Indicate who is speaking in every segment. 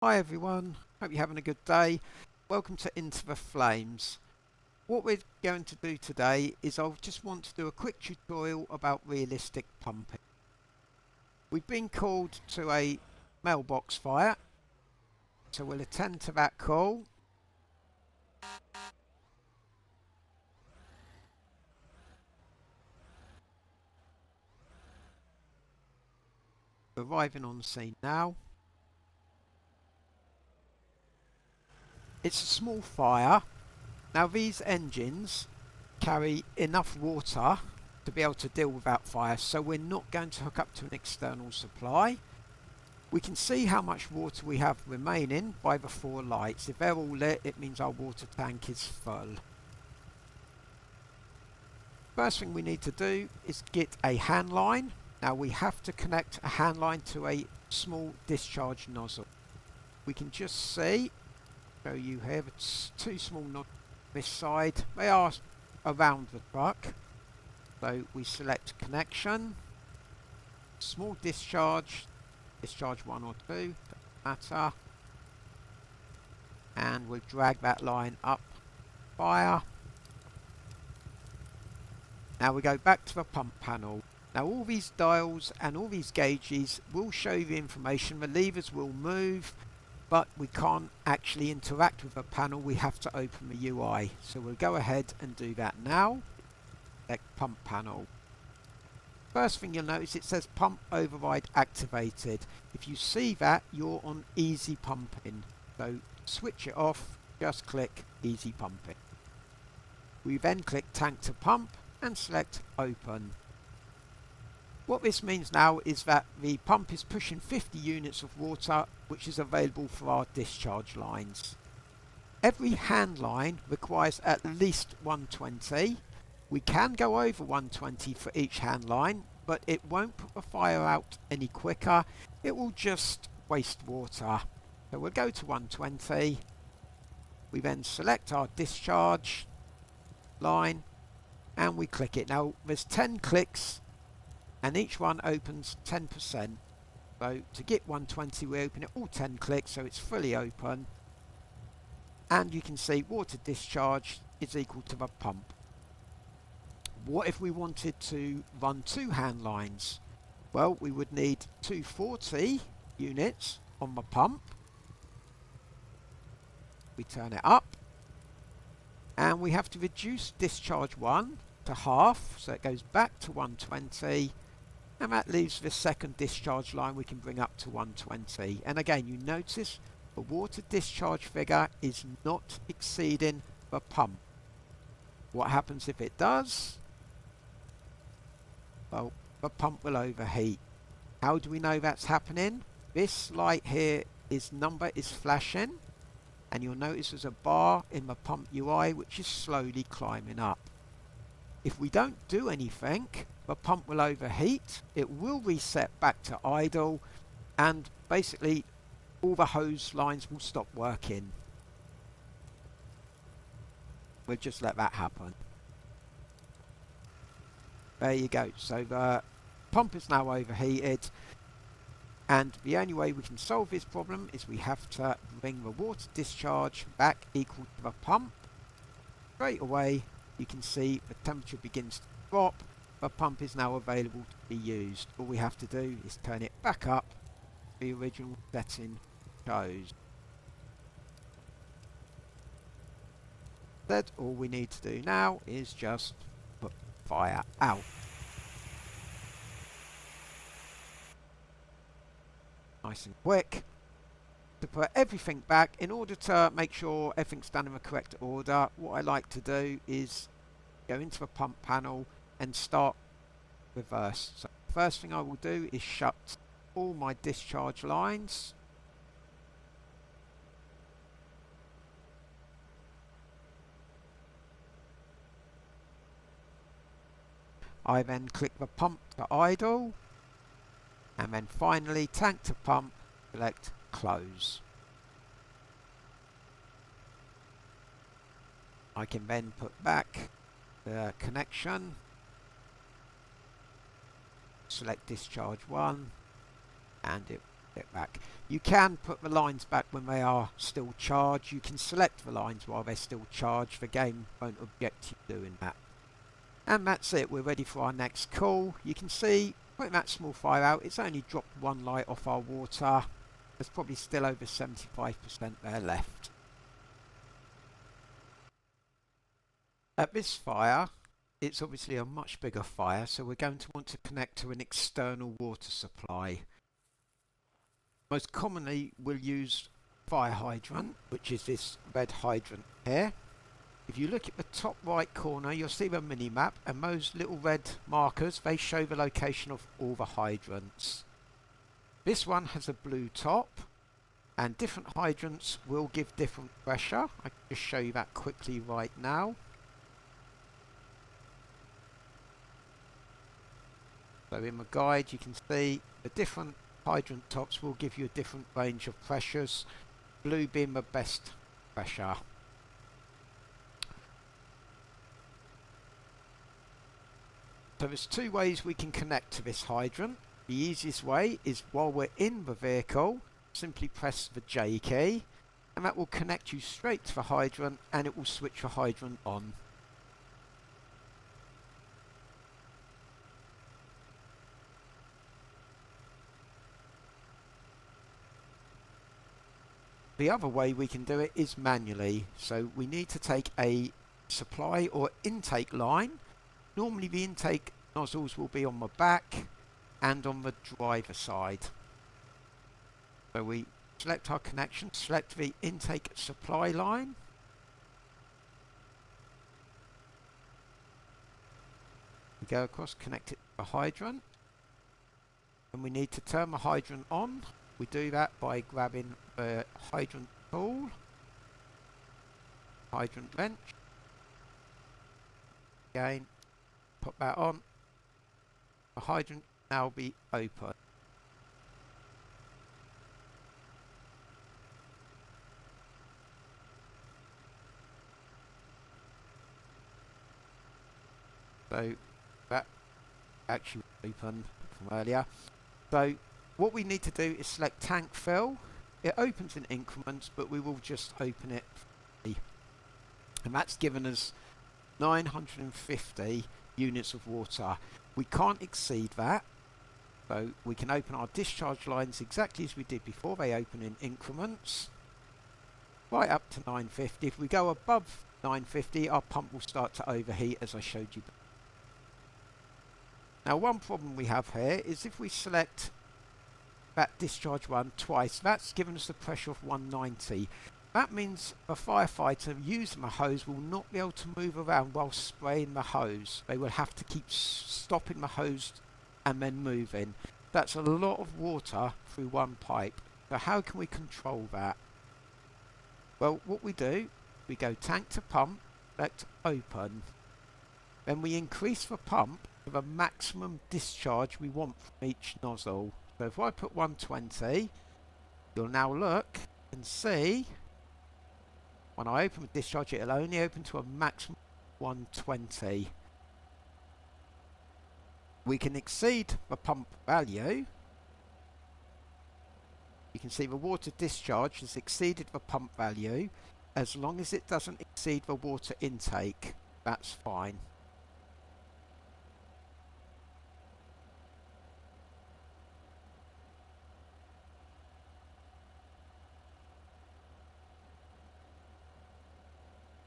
Speaker 1: Hi everyone, hope you're having a good day. Welcome to Into the Flames. What we're going to do today is I just want to do a quick tutorial about realistic pumping. We've been called to a mailbox fire, so we'll attend to that call. Arriving on the scene now. It's a small fire. Now these engines carry enough water to be able to deal with that fire, so we're not going to hook up to an external supply. We can see how much water we have remaining by the 4 lights. If they're all lit, it means our water tank is full. First thing we need to do is get a handline. Now we have to connect a handline to a small discharge nozzle. We can just see, show you here, it's 2 small nozzles this side. They are around the truck. So we select connection, small discharge, discharge 1 or 2, doesn't matter, and we'll drag that line up fire. Now we go back to the pump panel. Now all these dials and all these gauges will show you the information. The levers will move, but we can't actually interact with the panel. We have to open the UI. So we'll go ahead and do that now. Select pump panel. First thing you'll notice, it says pump override activated. If you see that, you're on easy pumping. So switch it off, just click easy pumping. We then click tank to pump and select open. What this means now is that the pump is pushing 50 units of water, which is available for our discharge lines. Every hand line requires at least 120. We can go over 120 for each hand line, but it won't put the fire out any quicker. It will just waste water. So we'll go to 120. We then select our discharge line and we click it. Now there's 10 clicks and each one opens 10%. So to get 120 we open it all 10 clicks, so it's fully open. And you can see water discharge is equal to the pump. What if we wanted to run 2 hand lines? Well, we would need 240 units on the pump. We turn it up and we have to reduce discharge 1 to half, so it goes back to 120, and that leaves the second discharge line we can bring up to 120. And again, you notice the water discharge figure is not exceeding the pump. What happens if it does? Well, the pump will overheat. How do we know that's happening? This light here, number is flashing, and you'll notice there's a bar in the pump UI which is slowly climbing up. If we don't do anything, the pump will overheat, it will reset back to idle, and basically all the hose lines will stop working. We'll just let that happen. There you go. So the pump is now overheated, and the only way we can solve this problem is we have to bring the water discharge back equal to the pump. Straight away you can see the temperature begins to drop. The pump is now available to be used. All we have to do is turn it back up to the original setting shows. That all we need to do now is just put fire out. Nice and quick. To put everything back, in order to make sure everything's done in the correct order, what I like to do is go into the pump panel and start reverse. So the first thing I will do is shut all my discharge lines. I then click the pump to idle, and then finally tank to pump, select close. I can then put back the connection, select discharge 1, and it it back. You can put the lines back when they are still charged. You can select the lines while they're still charged. The game won't object to you doing that. And that's it, we're ready for our next call. You can see, putting that small fire out, it's only dropped one light off our water. There's probably still over 75% there left. At this fire, it's obviously a much bigger fire, so we're going to want to connect to an external water supply. Most commonly, we'll use fire hydrant, which is this red hydrant here. If you look at the top right corner, you'll see the mini-map, and those little red markers, they show the location of all the hydrants. This one has a blue top, and different hydrants will give different pressure. I can just show you that quickly right now. So in the guide you can see the different hydrant tops will give you a different range of pressures, blue being the best pressure. So there's two ways we can connect to this hydrant. The easiest way is while we're in the vehicle, simply press the J key and that will connect you straight to the hydrant and it will switch the hydrant on. The other way we can do it is manually. So we need to take a supply or intake line. Normally the intake nozzles will be on the back and on the driver side. So we select our connection, select the intake supply line. We go across, connect it to the hydrant. And we need to turn the hydrant on. We do that by grabbing the hydrant tool, hydrant wrench. Again, put that on. The hydrant now be open. So that actually opened from earlier. So what we need to do is select tank fill. It opens in increments, but we will just open it fully. And that's given us 950 units of water. We can't exceed that. So we can open our discharge lines exactly as we did before. They open in increments. Right up to 950. If we go above 950, our pump will start to overheat as I showed you. Now one problem we have here is if we select that discharge one twice, that's given us a pressure of 190. That means a firefighter using the hose will not be able to move around while spraying the hose. They will have to keep stopping the hose and then moving. That's a lot of water through one pipe. So how can we control that? Well, what we do, we go tank to pump, select open. Then we increase the pump to the maximum discharge we want from each nozzle. So if I put 120, you'll now look and see when I open the discharge it'll only open to a maximum 120. We can exceed the pump value. You can see the water discharge has exceeded the pump value. As long as it doesn't exceed the water intake, that's fine.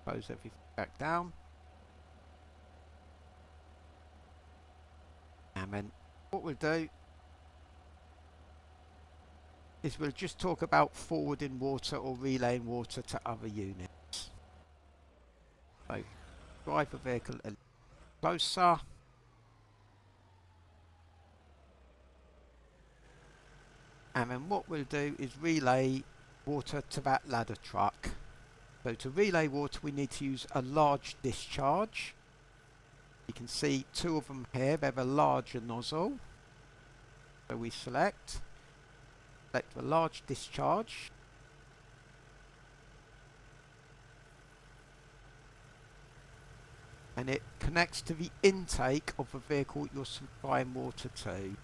Speaker 1: Close everything back down. And then what we'll do is we'll just talk about forwarding water or relaying water to other units. So drive the vehicle a little closer. And then what we'll do is relay water to that ladder truck. So to relay water we need to use a large discharge. You can see two of them here, they're the larger nozzle. So we select the large discharge. And it connects to the intake of the vehicle you're supplying water to.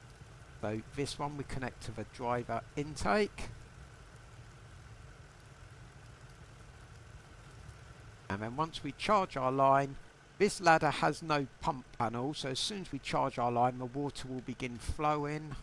Speaker 1: So this one we connect to the driver intake. And then once we charge our line, this ladder has no pump panel, so as soon as we charge our line, the water will begin flowing.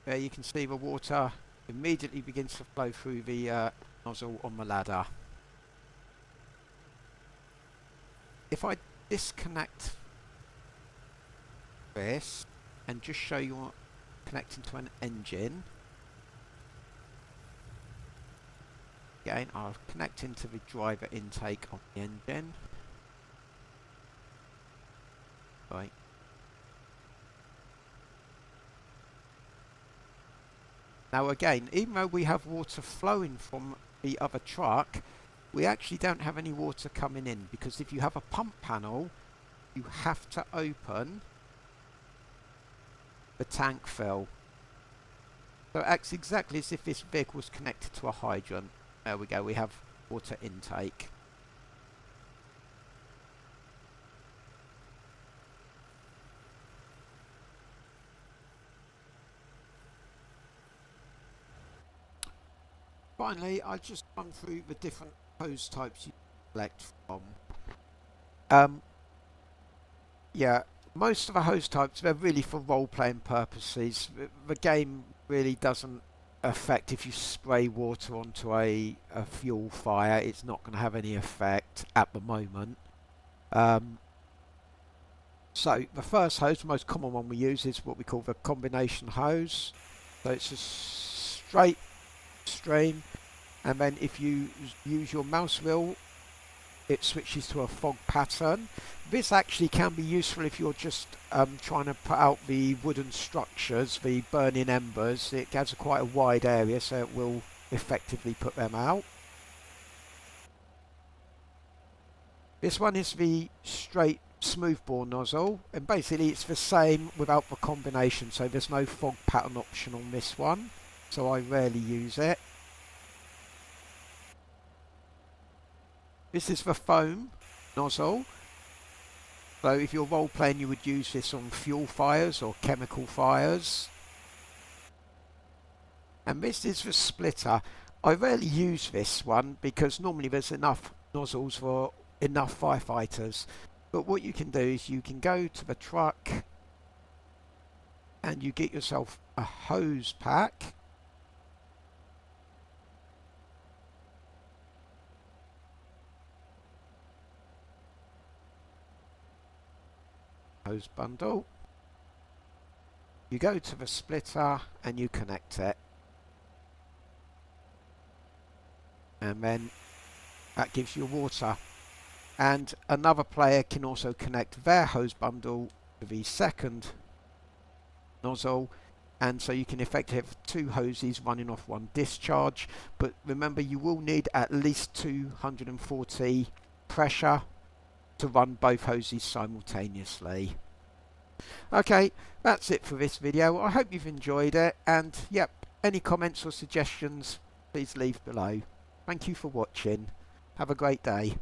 Speaker 1: There you can see the water immediately begins to flow through the nozzle on the ladder. If I disconnect this and just show you connecting to an engine, again I'll connect into the driver intake of the engine. Right. Now again, even though we have water flowing from the other truck, we actually don't have any water coming in, because if you have a pump panel, you have to open the tank fill. So it acts exactly as if this vehicle was connected to a hydrant. There we go, we have water intake. Finally, I'll just run through the different hose types you select from. Yeah, most of the hose types, they're really for role-playing purposes. The game really doesn't affect if you spray water onto a fuel fire. It's not going to have any effect at the moment. So the first hose, the most common one we use, is what we call the combination hose. So it's a straight stream, and then if you use your mouse wheel, it switches to a fog pattern. This actually can be useful if you're just trying to put out the wooden structures, the burning embers. It has quite a wide area, so it will effectively put them out. This one is the straight smoothbore nozzle, and basically it's the same without the combination, so there's no fog pattern option on this one, so I rarely use it. This is the foam nozzle. So if you're role playing, you would use this on fuel fires or chemical fires. And this is the splitter. I rarely use this one because normally there's enough nozzles for enough firefighters. But what you can do is you can go to the truck and you get yourself a hose pack. Hose bundle. You go to the splitter and you connect it, and then that gives you water. And another player can also connect their hose bundle to the second nozzle, and so you can effectively have two hoses running off one discharge. But remember, you will need at least 240 pressure to run both hoses simultaneously. Okay, that's it for this video. I hope you've enjoyed it, and yep, any comments or suggestions please leave below. Thank you for watching. Have a great day.